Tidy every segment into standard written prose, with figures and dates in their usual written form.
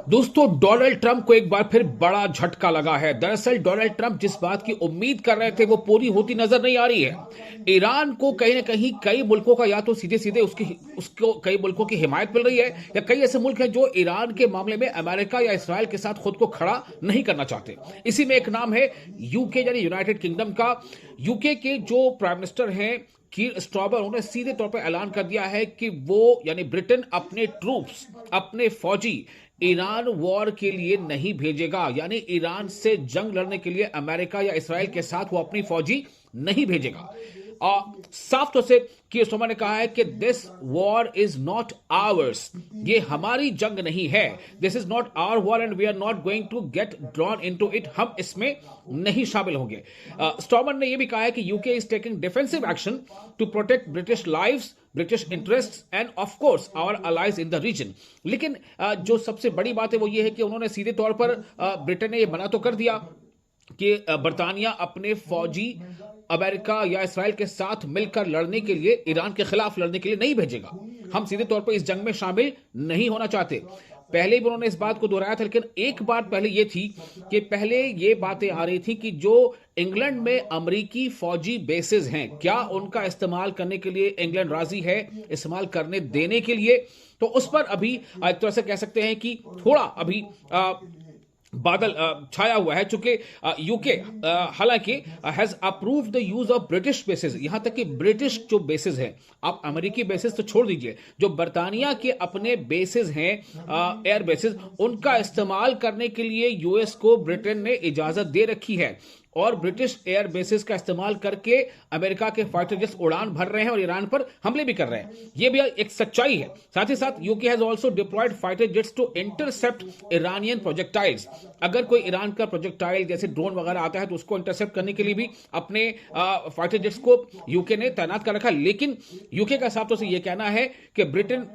दोस्तों, Donald Trump को एक बार फिर बड़ा झटका लगा है। दरअसल डोनाल्ड ट्रंप जिस बात की उम्मीद कर रहे थे वो पूरी होती नजर नहीं आ रही है। ईरान को कहीं ना कहीं कई मुल्कों का या तो सीधे सीधे उसको कई मुल्कों की हिमायत मिल रही है, या कई ऐसे मुल्क हैं जो ईरान के मामले में अमेरिका या इसराइल के साथ खुद को खड़ा नहीं करना चाहते। इसी में एक नाम है यूके यानी यूनाइटेड किंगडम का। यूके के जो प्राइम मिनिस्टर हैं कीर स्टारमर, उन्होंने सीधे तौर पर ऐलान कर दिया है कि वो यानी ब्रिटेन अपने ट्रूप्स, अपने फौजी ईरान वॉर के लिए नहीं भेजेगा। यानी ईरान से जंग लड़ने के लिए अमेरिका या इसराइल के साथ वो अपनी फौजी नहीं भेजेगा। और साफ तौर से कीर स्टारमर ने कहा है कि this war is not ours, ये हमारी जंग नहीं है। This is not our war and we are not going to get drawn into it, हम इसमें नहीं शामिल होंगे। स्टारमर ने यह भी कहा है कि UK is taking defensive action to protect British lives, British interest and of course our allies in the region. लेकिन जो सबसे बड़ी बात है वो ये है कि उन्होंने सीधे तौर पर ब्रिटेन ने यह मना तो कर दिया कि बरतानिया अपने फौजी अमेरिका या इसराइल के साथ मिलकर लड़ने के लिए, ईरान के खिलाफ लड़ने के लिए नहीं भेजेगा। हम सीधे तौर पर इस जंग में शामिल नहीं होना चाहते। पहले भी उन्होंने इस बात को दोहराया था, लेकिन एक बात पहले यह थी कि पहले ये बातें आ रही थी कि जो इंग्लैंड में अमेरिकी फौजी बेसिस हैं, क्या उनका इस्तेमाल करने के लिए इंग्लैंड राजी है, इस्तेमाल करने देने के लिए। तो उस पर अभी एक तरह से कह सकते हैं कि थोड़ा अभी बादल छाया हुआ है, चूंकि यूके हालांकि has approved the use of British basis. यहां तक कि ब्रिटिश जो बेसिस हैं, आप अमेरिकी बेसिस तो छोड़ दीजिए, जो बरतानिया के अपने बेसिस हैं, एयर बेसिस, उनका इस्तेमाल करने के लिए यूएस को ब्रिटेन ने इजाजत दे रखी है। और ब्रिटिश एयर बेसिस का इस्तेमाल करके अमेरिका के फाइटर जेट्स उड़ान भर रहे हैं और ईरान पर हमले भी कर रहे हैं। यह भी एक सच्चाई है। साथ ही साथ UK has also deployed fighter jets to intercept Iranian projectiles. अगर कोई ईरान का प्रोजेक्टाइल जैसे ड्रोन वगैरह आता है तो उसको इंटरसेप्ट करने के लिए भी अपने फाइटर जेट्स को यूके ने तैनात कर रखा। लेकिन यूके का साफ तौर से यह कहना है कि ब्रिटेन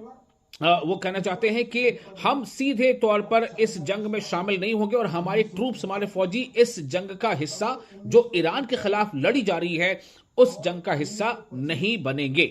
वो कहना चाहते हैं कि हम सीधे तौर पर इस जंग में शामिल नहीं होंगे और हमारे ट्रूप्स, हमारे फौजी इस जंग का हिस्सा जो ईरान के खिलाफ लड़ी जा रही है, उस जंग का हिस्सा नहीं बनेंगे।